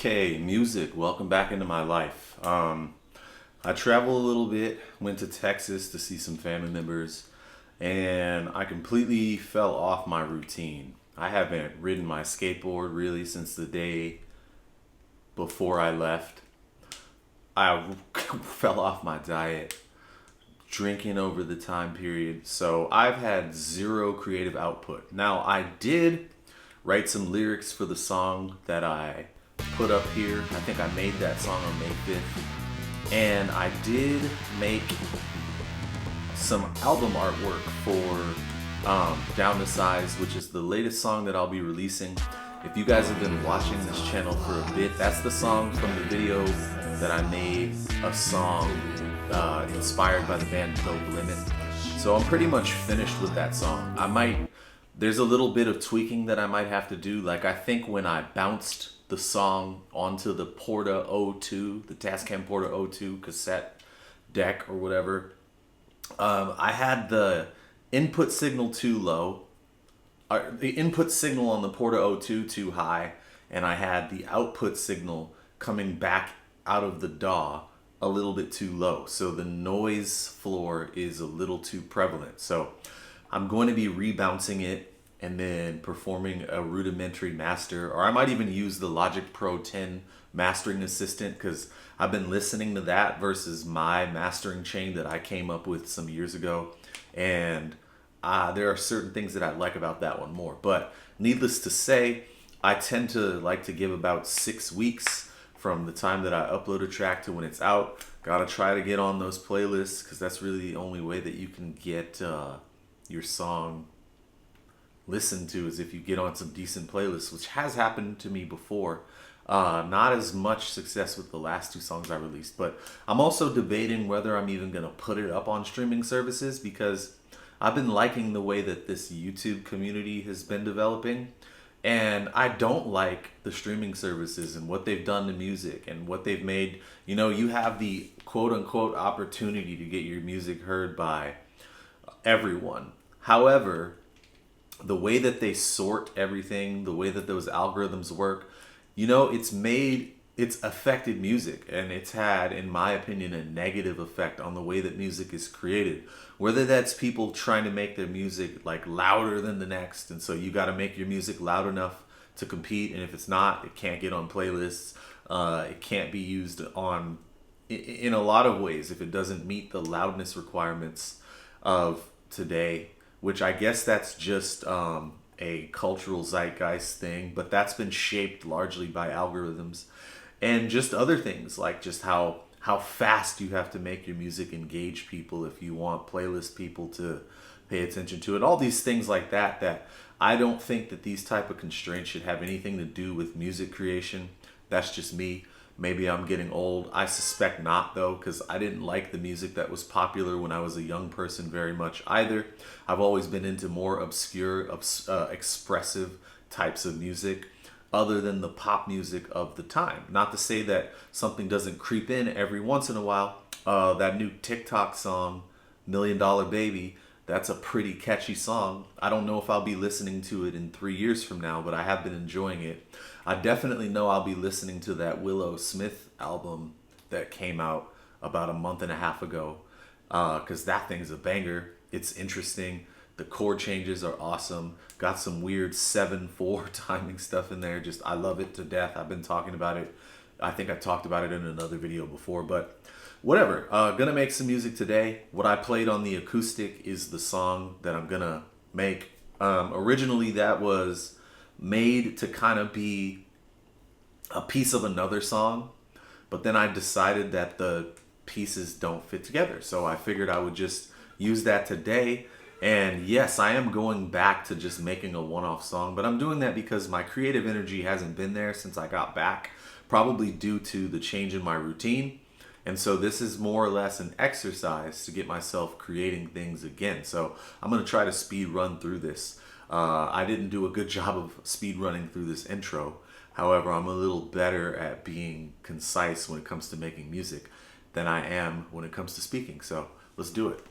Okay, music. Welcome back into my life. I travel a little bit, went to Texas to see some family members, and I completely fell off my routine. I haven't ridden my skateboard really since the day before I left. I fell off my diet, drinking over the time period, so I've had zero creative output. Now, I did write some lyrics for the song that I put up here. I think I made that song on May 5th. And I did make some album artwork for Down to Size, which is the latest song that I'll be releasing. If you guys have been watching this channel for a bit, that's the song from the video that I made, a song inspired by the band Dope Limit. So I'm pretty much finished with that song. There's a little bit of tweaking that I might have to do. Like, I think when I bounced the song onto the Porta O2, the Tascam Porta O2 cassette deck or whatever, I had the input signal too low, the input signal on the Porta O2 too high, and I had the output signal coming back out of the DAW a little bit too low. So the noise floor is a little too prevalent. So I'm going to be rebouncing it and then performing a rudimentary master, or I might even use the Logic Pro 10 mastering assistant, because I've been listening to that versus my mastering chain that I came up with some years ago, and there are certain things that I like about that one more. But needless to say, I tend to like to give about 6 weeks from the time that I upload a track to when it's out. Gotta try to get on those playlists, because that's really the only way that you can get your song listened to, is if you get on some decent playlists, which has happened to me before. Not as much success with the last 2 songs I released, but I'm also debating whether I'm even gonna put it up on streaming services, because I've been liking the way that this YouTube community has been developing, and I don't like the streaming services and what they've done to music and what they've made. You know, you have the quote-unquote opportunity to get your music heard by everyone. However, the way that they sort everything, the way that those algorithms work, you know, it's affected music, and it's had, in my opinion, a negative effect on the way that music is created. Whether that's people trying to make their music like louder than the next, and so you got to make your music loud enough to compete, and if it's not, it can't get on playlists. It can't be used on in a lot of ways if it doesn't meet the loudness requirements of today, which I guess that's just a cultural zeitgeist thing, but that's been shaped largely by algorithms and just other things, like just how fast you have to make your music engage people if you want playlist people to pay attention to it. All these things like that I don't think that these type of constraints should have anything to do with music creation. That's just me. Maybe I'm getting old. I suspect not, though, because I didn't like the music that was popular when I was a young person very much either. I've always been into more obscure, expressive types of music other than the pop music of the time. Not to say that something doesn't creep in every once in a while. That new TikTok song, $1 Million Baby, that's a pretty catchy song. I don't know if I'll be listening to it in 3 years from now, but I have been enjoying it. I definitely know I'll be listening to that Willow Smith album that came out about a month and a half ago, because that thing's a banger. It's interesting. The chord changes are awesome. Got some weird 7/4 timing stuff in there. Just, I love it to death. I've been talking about it. I think I talked about it in another video before, but whatever. Gonna make some music today. What I played on the acoustic is the song that I'm gonna make. Originally, that was made to kind of be a piece of another song, but then I decided that the pieces don't fit together, so I figured I would just use that today. And yes, I am going back to just making a one-off song, but I'm doing that because my creative energy hasn't been there since I got back, probably due to the change in my routine. And so this is more or less an exercise to get myself creating things again. So I'm going to try to speed run through this. I didn't do a good job of speed running through this intro. However, I'm a little better at being concise when it comes to making music than I am when it comes to speaking. So let's do it.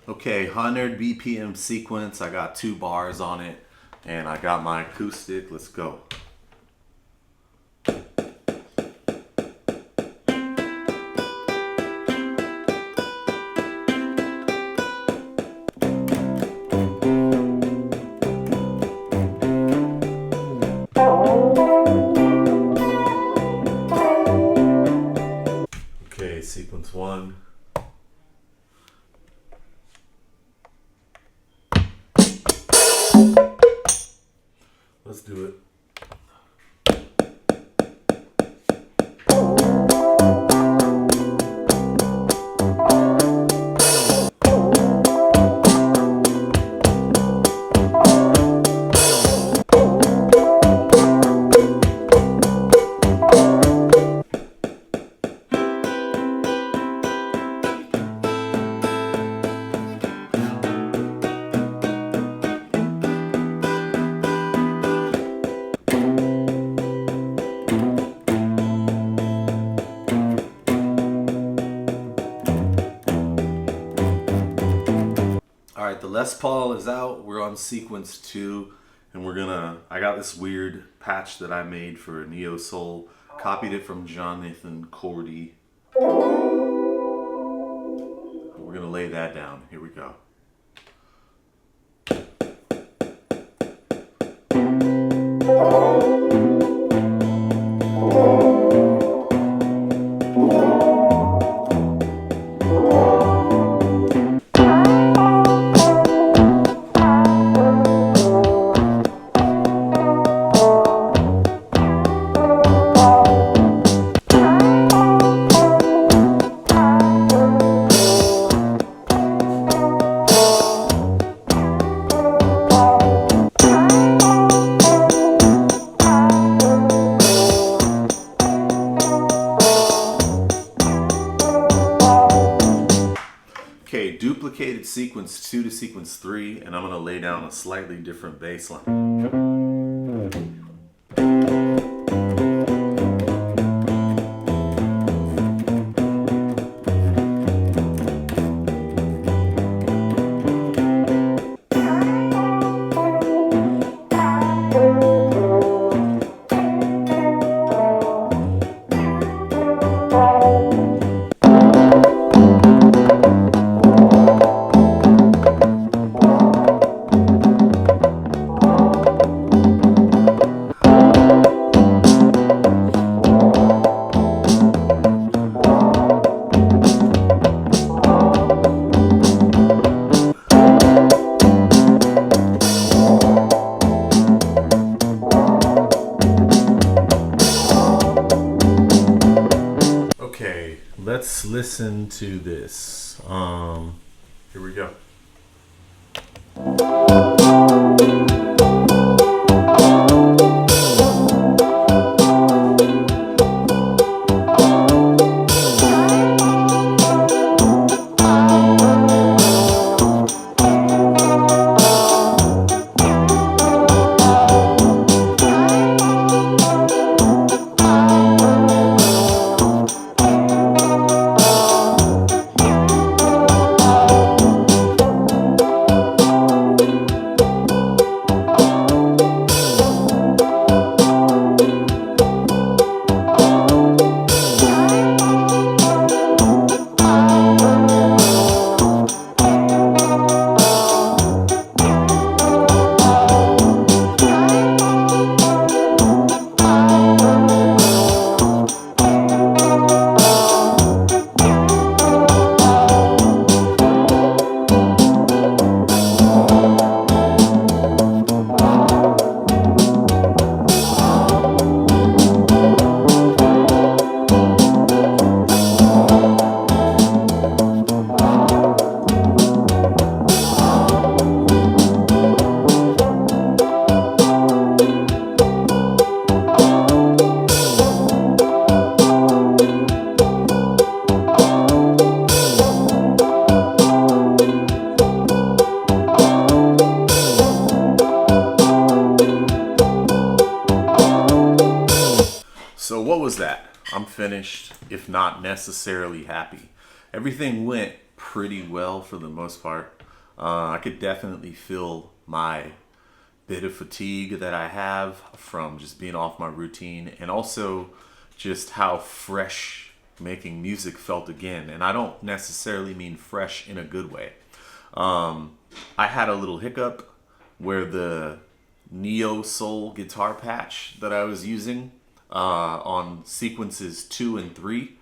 Okay, 100 BPM sequence. I got 2 bars on it, and I got my acoustic. Let's go. sequence 1. Let's do it. Alright, the Les Paul is out. We're on sequence 2, and I got this weird patch that I made for Neo Soul. Copied it from Jonathan Cordy. We're gonna lay that down. Here we go. Okay, duplicated sequence 2 to sequence 3, and I'm going to lay down a slightly different bass line. Okay, let's listen to this. Here we go. So what was that? I'm finished, if not necessarily happy. Everything went pretty well for the most part. I could definitely feel my bit of fatigue that I have from just being off my routine, and also just how fresh making music felt again. And I don't necessarily mean fresh in a good way. I had a little hiccup where the Neo Soul guitar patch that I was using on sequences 2 and 3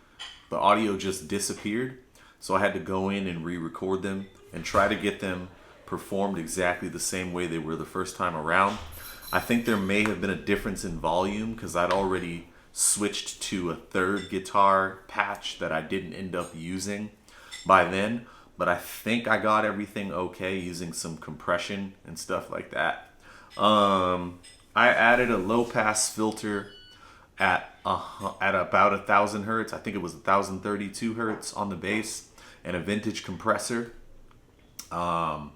the audio just disappeared. So I had to go in and re-record them and try to get them performed exactly the same way they were the first time around. I think there may have been a difference in volume because I'd already switched to a third guitar patch that I didn't end up using by then. But I think I got everything okay using some compression and stuff like that. I added a low pass filter at about 1,000 hertz. I think it was 1,032 hertz on the bass, and a vintage compressor. On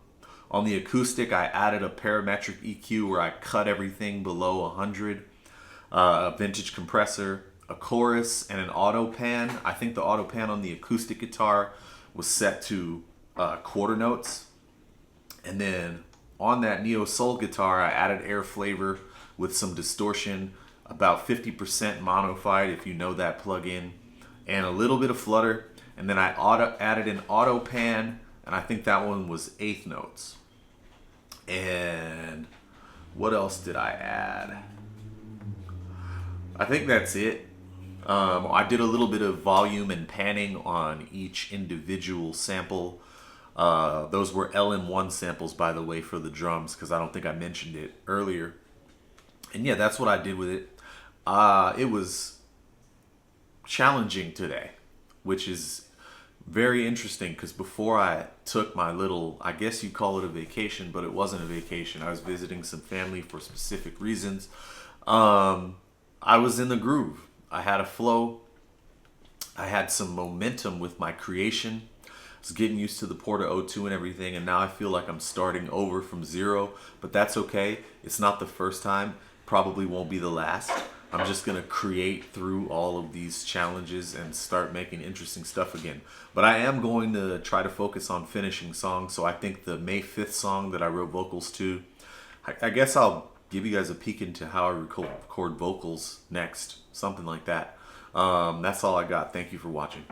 the acoustic, I added a parametric EQ where I cut everything below 100. A vintage compressor, a chorus, and an auto pan. I think the auto pan on the acoustic guitar was set to quarter notes. And then on that neo soul guitar, I added air flavor with some distortion, about 50% monofied, if you know that plugin, and a little bit of flutter. And then I added an auto pan, and I think that one was eighth notes. And what else did I add? I think that's it. I did a little bit of volume and panning on each individual sample. Those were LM1 samples, by the way, for the drums, because I don't think I mentioned it earlier. And yeah, that's what I did with it. It was challenging today, which is very interesting because before I took my little, I guess you call it a vacation, but it wasn't a vacation. I was visiting some family for specific reasons. I was in the groove. I had a flow. I had some momentum with my creation. I was getting used to the Porta O2 and everything, and now I feel like I'm starting over from zero, but that's okay. It's not the first time. Probably won't be the last. I'm just going to create through all of these challenges and start making interesting stuff again. But I am going to try to focus on finishing songs, so I think the May 5th song that I wrote vocals to, I guess I'll give you guys a peek into how I record vocals next. Something like that. That's all I got. Thank you for watching.